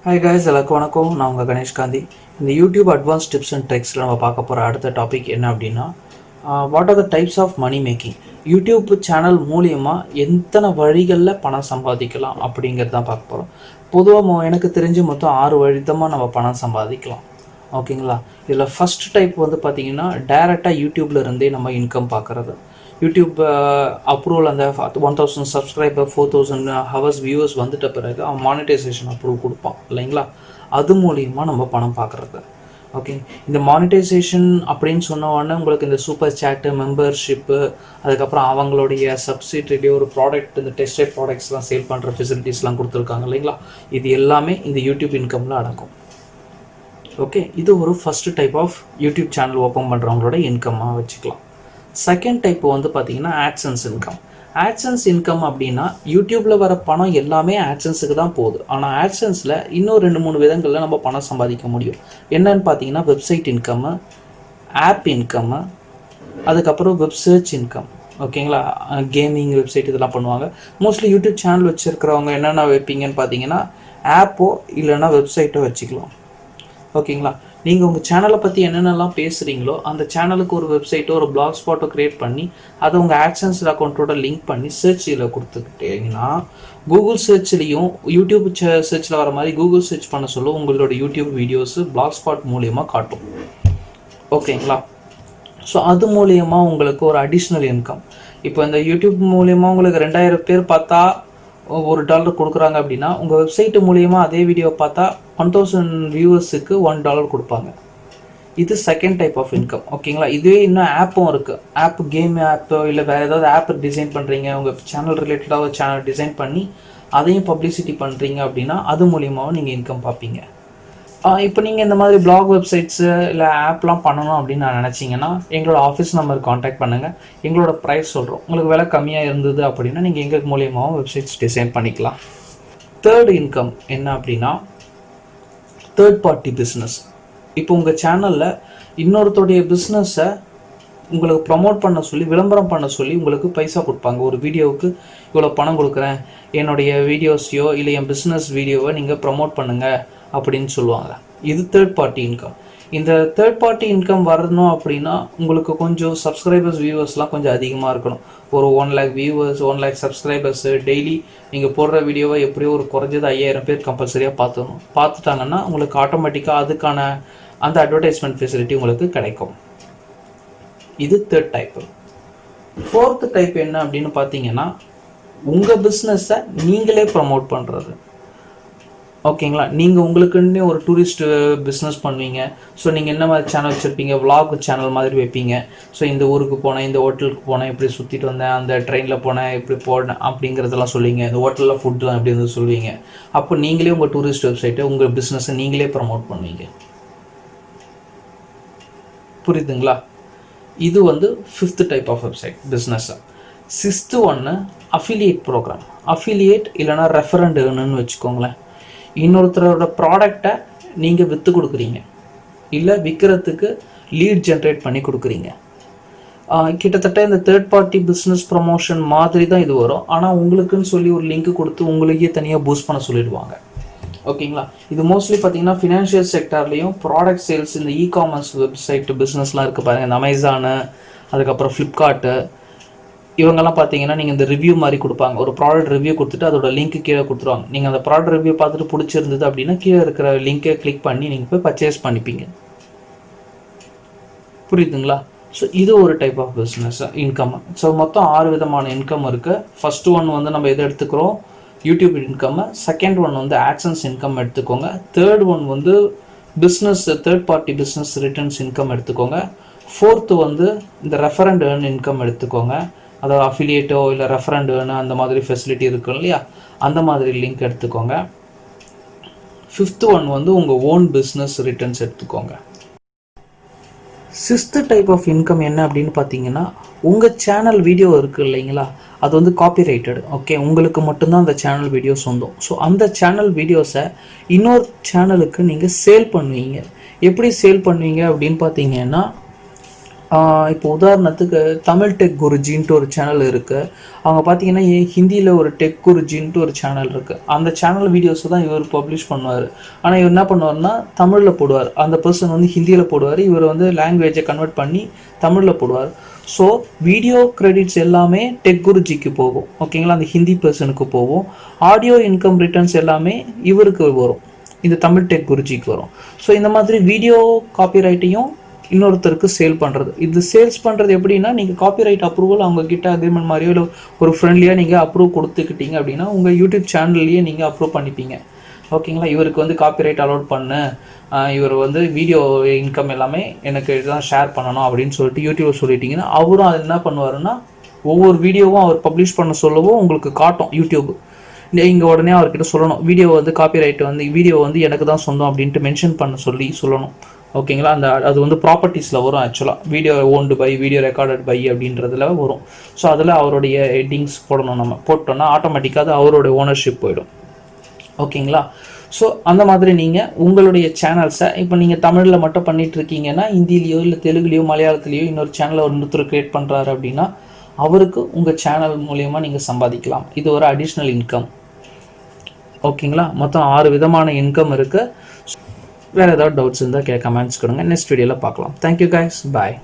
Hi guys, எல்லாருக்கும் வணக்கம். நான் உங்கள் கணேஷ் காந்தி. இந்த யூடியூப் அட்வான்ஸ் டிப்ஸ் அண்ட் ட்ரிக்ஸில் நம்ம பார்க்க போகிற அடுத்த டாபிக் என்ன அப்படின்னா, what are the types of money making. YouTube channel மூலியமாக எத்தனை வழிகளில் பணம் சம்பாதிக்கலாம் அப்படிங்கிறது தான் பார்க்க போகிறோம். பொதுவாக எனக்கு தெரிஞ்சு மொத்தம் 6 வழிதமாக நம்ம பணம் சம்பாதிக்கலாம். ஓகேங்களா? இதில் ஃபஸ்ட் டைப் வந்து பார்த்திங்கன்னா டைரெக்டாக யூடியூப்ல இருந்தே நம்ம இன்கம் பார்க்குறது. யூடியூப் அப்ரூவல் அந்த 1000 சப்ஸ்கிரைபர் 4000 ஹவர்ஸ் வியூவர்ஸ் வந்துட்ட பிறகு அவன் மானிட்டைசேஷன் அப்ரூவ் கொடுப்பான் இல்லைங்களா? அது மூலியமாக நம்ம பணம் பார்க்குறது. ஓகே, இந்த மானிட்டைசேஷன் அப்படின்னு சொன்ன உடனே உங்களுக்கு இந்த சூப்பர் சேட்டு, மெம்பர்ஷிப்பு, அதுக்கப்புறம் அவங்களுடைய சப்சிடரி ஒரு ப்ராடக்ட், இந்த டெஸ்டட் ப்ராடக்ட்ஸ்லாம் சேல் பண்ணுற ஃபெசிலிட்டிஸ்லாம் கொடுத்துருக்காங்க இல்லைங்களா? இது எல்லாமே இந்த யூடியூப் இன்கமில் அடங்கும். ஓகே, இது ஒரு first type of YouTube channel open பண்ணுறவங்களோட இன்கம்மாக வச்சுக்கலாம். செகண்ட் டைப் வந்து பார்த்திங்கன்னா ஆட்சன்ஸ் இன்கம். ஆட்சன்ஸ் இன்கம் அப்படின்னா யூடியூப்பில் வர பணம் எல்லாமே ஆட்சன்ஸுக்கு தான் போகுது. ஆனால் ஆட்சன்ஸில் இன்னும் 2-3 விதங்களில் நம்ம பணம் சம்பாதிக்க முடியும். என்னன்னு பார்த்தீங்கன்னா வெப்சைட் இன்கம்மு, ஆப் இன்கம்மு, அதுக்கப்புறம் வெப் சர்ச் இன்கம். ஓகேங்களா? கேமிங் வெப்சைட் இதெல்லாம் பண்ணுவாங்க. மோஸ்ட்லி யூடியூப் சேனல் வச்சுருக்கிறவங்க என்னென்ன வைப்பீங்கன்னு பார்த்தீங்கன்னா ஆப்போ இல்லைன்னா வெப்சைட்டோ வச்சுக்கலாம். ஓகேங்களா? நீங்கள் உங்கள் சேனலை பற்றி என்னென்னலாம் பேசுகிறீங்களோ அந்த சேனலுக்கு ஒரு வெப்சைட்டோ ஒரு பிளாக் ஸ்பாட்டோ க்ரியேட் பண்ணி அதை உங்கள் ஆட்சன்ஸ் அக்கௌண்ட்டோட லிங்க் பண்ணி சர்ச்சில் கொடுத்துக்கிட்டீங்கன்னா கூகுள் சர்ச்லேயும் யூடியூப் சர்ச்சில் வர மாதிரி கூகுள் சர்ச் பண்ண சொல்ல உங்களோட யூடியூப் வீடியோஸு பிளாக் ஸ்பாட் மூலியமாக காட்டும். ஓகேங்களா? ஸோ அது மூலியமாக உங்களுக்கு ஒரு அடிஷ்னல் இன்கம். இப்போ இந்த யூடியூப் மூலியமாக உங்களுக்கு 2000 பேர் பார்த்தா $1 கொடுக்குறாங்க அப்படின்னா உங்கள் வெப்சைட்டு மூலியமாக அதே வீடியோ பார்த்தா 1000 வியூவர்ஸுக்கு $1 கொடுப்பாங்க. இது செகண்ட் டைப் ஆஃப் இன்கம். ஓகேங்களா? இதுவே இன்னும் ஆப்பும் இருக்குது. ஆப் கேம் ஆப்போ இல்லை வேறு ஏதாவது ஆப் டிசைன் பண்ணுறீங்க, உங்கள் சேனல் ரிலேட்டடாக ஒரு சேனல் டிசைன் பண்ணி அதையும் பப்ளிசிட்டி பண்ணுறீங்க அப்படின்னா அது மூலியமாகவும் நீங்கள் இன்கம் பார்ப்பீங்க. இப்போ நீங்கள் இந்த மாதிரி பிளாக் வெப்சைட்ஸு இல்லை ஆப்லாம் பண்ணணும் அப்படின்னு நான் நினச்சிங்கன்னா எங்களோட ஆஃபீஸ் நம்பர் காண்டாக்ட் பண்ணுங்கள். எங்களோட ப்ரைஸ் சொல்கிறோம். உங்களுக்கு விலை கம்மியாக இருந்தது அப்படின்னா நீங்கள் எங்கள் மூலியமாகவும் வெப்சைட்ஸ் டிசைன் பண்ணிக்கலாம். தேர்ட் இன்கம் என்ன அப்படின்னா தேர்ட் பார்ட்டி பிஸ்னஸ். இப்போ உங்கள் சேனலில் இன்னொருத்தருடைய பிஸ்னஸை உங்களுக்கு ப்ரமோட் பண்ண சொல்லி விளம்பரம் பண்ண சொல்லி உங்களுக்கு பைசா கொடுப்பாங்க. ஒரு வீடியோவுக்கு இவ்வளோ பணம் கொடுக்குறேன், என்னுடைய வீடியோஸையோ இல்லை என் பிஸ்னஸ் வீடியோவை நீங்கள் ப்ரமோட் பண்ணுங்கள் அப்படின்னு சொல்லுவாங்க. இது தேர்ட் பார்ட்டி இன்கம். இந்த தேர்ட் பார்ட்டி இன்கம் வரணும் அப்படின்னா உங்களுக்கு கொஞ்சம் சப்ஸ்கிரைபர்ஸ் வியூவர்ஸ்லாம் கொஞ்சம் அதிகமாக இருக்கணும். ஒரு 1 lakh viewers 1 lakh subscribers daily நீங்கள் போடுற வீடியோவை எப்படியோ ஒரு குறைஞ்சது 5000 பேர் கம்பல்சரியாக பார்த்துட்டாங்கன்னா உங்களுக்கு ஆட்டோமேட்டிக்காக அதுக்கான அந்த அட்வர்டைஸ்மெண்ட் ஃபெசிலிட்டி உங்களுக்கு கிடைக்கும். இது தேர்ட் டைப்பு. ஃபோர்த்து டைப் என்ன அப்படின்னு பார்த்தீங்கன்னா உங்கள் பிஸ்னஸை நீங்களே ப்ரமோட் பண்ணுறது. ஓகேங்களா? நீங்கள் உங்களுக்குன்னே ஒரு டூரிஸ்ட் பிஸ்னஸ் பண்ணுவீங்க. ஸோ நீங்கள் என்ன மாதிரி சேனல் வச்சுருப்பீங்க, விலாக் சேனல் மாதிரி வைப்பீங்க. ஸோ இந்த ஊருக்கு போனேன், இந்த ஹோட்டலுக்கு போனேன், இப்படி சுற்றிட்டு வந்தேன், அந்த ட்ரெயினில் போனேன், இப்படி போனேன் அப்படிங்கிறதெல்லாம் சொல்லுவீங்க. இந்த ஹோட்டலில் ஃபுட்டுலாம் எப்படி வந்து சொல்லுவீங்க. அப்போ நீங்களே உங்கள் டூரிஸ்ட் வெப்சைட்டை உங்கள் பிஸ்னஸை நீங்களே ப்ரமோட் பண்ணுவீங்க. புரியுதுங்களா? இது வந்து ஃபிஃப்த் டைப் ஆஃப் வெப்சைட் பிஸ்னஸ்ஸை. சிக்ஸ்த்து ஒன்று அஃபிலியேட் ப்ரோக்ராம். அஃபிலியேட் இல்லைனா ரெஃபரண்ட்னு வச்சுக்கோங்களேன். இன்னொருத்தரோட ப்ராடக்டை நீங்கள் விற்று கொடுக்குறீங்க, இல்லை விற்கிறதுக்கு லீட் ஜென்ரேட் பண்ணி கொடுக்குறீங்க. கிட்டத்தட்ட இந்த தேர்ட் பார்ட்டி பிஸ்னஸ் ப்ரமோஷன் மாதிரி தான் இது வரும். ஆனால் உங்களுக்குன்னு சொல்லி ஒரு லிங்க் கொடுத்து உங்களுக்கே தனியாக பூஸ்ட் பண்ண சொல்லிடுவாங்க. ஓகேங்களா? இது மோஸ்ட்லி பார்த்தீங்கன்னா ஃபினான்ஷியல் செக்டார்லேயும் ப்ராடக்ட் சேல்ஸ், இந்த இ-காமர்ஸ் வெப்சைட் பிஸ்னஸ்லாம் இருக்குது பாருங்கள். இந்த அமேசானு, அதுக்கப்புறம் ஃப்ளிப்கார்ட்டு, இவங்கெல்லாம் பார்த்தீங்கன்னா நீங்கள் இந்த ரிவ்யூ மாதிரி கொடுப்பாங்க. ஒரு ப்ராடக்ட் ரிவ்யூ கொடுத்துட்டு அதோட லிங்க்கு கீழே கொடுத்துருவாங்க. நீங்கள் அந்த ப்ராடக்ட் ரிவ்யூ பார்த்துட்டு பிடிச்சிருந்தது அப்படின்னா கீழே இருக்கிற லிங்கை கிளிக் பண்ணி நீங்கள் போய் பர்ச்சேஸ் பண்ணிப்பீங்க. புரியுதுங்களா? ஸோ இது ஒரு type of business income. So மொத்தம் 6 விதமான இன்கம் இருக்குது. ஃபஸ்ட்டு ஒன் வந்து நம்ம எதை எடுத்துக்கிறோம், யூடியூப் இன்கம். செகண்ட் ஒன் வந்து ஆட்சன்ஸ் இன்கம் எடுத்துக்கோங்க. தேர்ட் ஒன் வந்து business, third party business returns income எடுத்துக்கோங்க. ஃபோர்த்து வந்து இந்த ரெஃபரண்ட் ஏர்ன் இன்கம் எடுத்துக்கோங்க. அதாவது அஃபிலியேட்டோ இல்லை ரெஃபரண்ட் ஏர்ன் அந்த மாதிரி ஃபெசிலிட்டி இருக்கும் இல்லையா, அந்த மாதிரி லிங்க் எடுத்துக்கோங்க. ஃபிஃப்த்து ஒன் வந்து உங்கள் ஓன் பிஸ்னஸ் ரிட்டர்ன்ஸ் எடுத்துக்கோங்க. சிக்ஸ்த்து டைப் ஆஃப் இன்கம் என்ன அப்படின்னு பார்த்தீங்கன்னா உங்கள் சேனல் வீடியோ இருக்குது இல்லைங்களா, அது வந்து காப்பிரைட்டட். ஓகே, உங்களுக்கு மட்டும்தான் அந்த சேனல் வீடியோ சொந்தம். ஸோ அந்த சேனல் வீடியோஸை இன்னொரு சேனலுக்கு நீங்கள் சேல் பண்ணுவீங்க. எப்படி சேல் பண்ணுவீங்க அப்படின்னு பார்த்தீங்கன்னா இப்போ உதாரணத்துக்கு தமிழ் டெக் குருஜின்ட்டு ஒரு சேனல் இருக்குது. அவங்க பார்த்தீங்கன்னா ஹிந்தியில் ஒரு டெக் குருஜின்ட்டு ஒரு சேனல் இருக்குது. அந்த சேனல் வீடியோஸை தான் இவர் பப்ளிஷ் பண்ணுவார். ஆனால் இவர் என்ன பண்ணுவார்னா தமிழில் போடுவார். அந்த பர்சன் வந்து ஹிந்தியில் போடுவார், இவர் வந்து லாங்குவேஜை கன்வெர்ட் பண்ணி தமிழில் போடுவார். ஸோ வீடியோ கிரெடிட்ஸ் எல்லாமே டெக் குருஜிக்கு போகும், ஓகேங்களா, அந்த ஹிந்தி பர்சனுக்கு போகும். ஆடியோ இன்கம் ரிட்டர்ன்ஸ் எல்லாமே இவருக்கு வரும், இந்த தமிழ் டெக் குருஜிக்கு வரும். ஸோ இந்த மாதிரி வீடியோ காப்பிரைட்டையும் இன்னொருத்தருக்கு சேல் பண்ணுறது. இது சேல்ஸ் பண்ணுறது எப்படின்னா, நீங்கள் காப்பிரைட் அப்ரூவல் அவங்கக்கிட்ட அக்ரிமெண்ட் மாதிரியோ இல்லை ஒரு ஃப்ரெண்ட்லியாக நீங்கள் அப்ரூவ் கொடுத்துக்கிட்டீங்க அப்படின்னா உங்கள் யூடியூப் சேனல்லையே நீங்கள் அப்ரூவ் பண்ணிப்பீங்க, ஓகேங்களா. இவருக்கு வந்து காப்பிரைட் அலோட் பண்ணு, இவர் வந்து வீடியோ இன்கம் எல்லாமே எனக்கு இதுதான் ஷேர் பண்ணணும் அப்படின்னு சொல்லிட்டு யூடியூப் சொல்லிட்டீங்கன்னா அவரும் அது என்ன பண்ணுவாருன்னா ஒவ்வொரு வீடியோவும் அவர் பப்ளிஷ் பண்ண சொல்லவும் உங்களுக்கு காட்டும் யூடியூப். இங்கே உடனே அவர்கிட்ட சொல்லணும், வீடியோ வந்து காப்பிரைட் வந்து வீடியோ வந்து எனக்கு தான் சொந்தம் அப்படின்ட்டு மென்ஷன் பண்ண சொல்லணும், ஓகேங்களா. அது வந்து ப்ராப்பர்ட்டிஸில் வரும். ஆக்சுவலாக video owned by, video recorded by அப்படின்றதுல வரும். ஸோ அதில் அவருடைய ஹெட்டிங்ஸ் போடணும். நம்ம போட்டோன்னா ஆட்டோமேட்டிக்காக அது அவருடைய ஓனர்ஷிப் போயிடும், ஓகேங்களா. ஸோ அந்த மாதிரி நீங்கள் உங்களுடைய சேனல்ஸை இப்போ நீங்கள் தமிழில் மட்டும் பண்ணிகிட்டு இருக்கீங்கன்னா ஹிந்திலேயோ இல்லை தெலுங்குலேயோ மலையாளத்துலேயோ இன்னொரு சேனலை இன்னொருத்தர் க்ரியேட் பண்ணுறாரு அப்படின்னா அவருக்கு உங்கள் சேனல் மூலயமா நீங்கள் சம்பாதிக்கலாம். இது ஒரு அடிஷ்னல் இன்கம், ஓகேங்களா. மொத்தம் 6 விதமான இன்கம் இருக்குது. வேறு ஏதாவது டவுட்ஸ் இருந்தால் கமெண்ட்ஸ் கொடுங்க. நெக்ஸ்ட் வீடியோவில் பார்க்கலாம். தேங்க்யூ கைஸ், பாய்.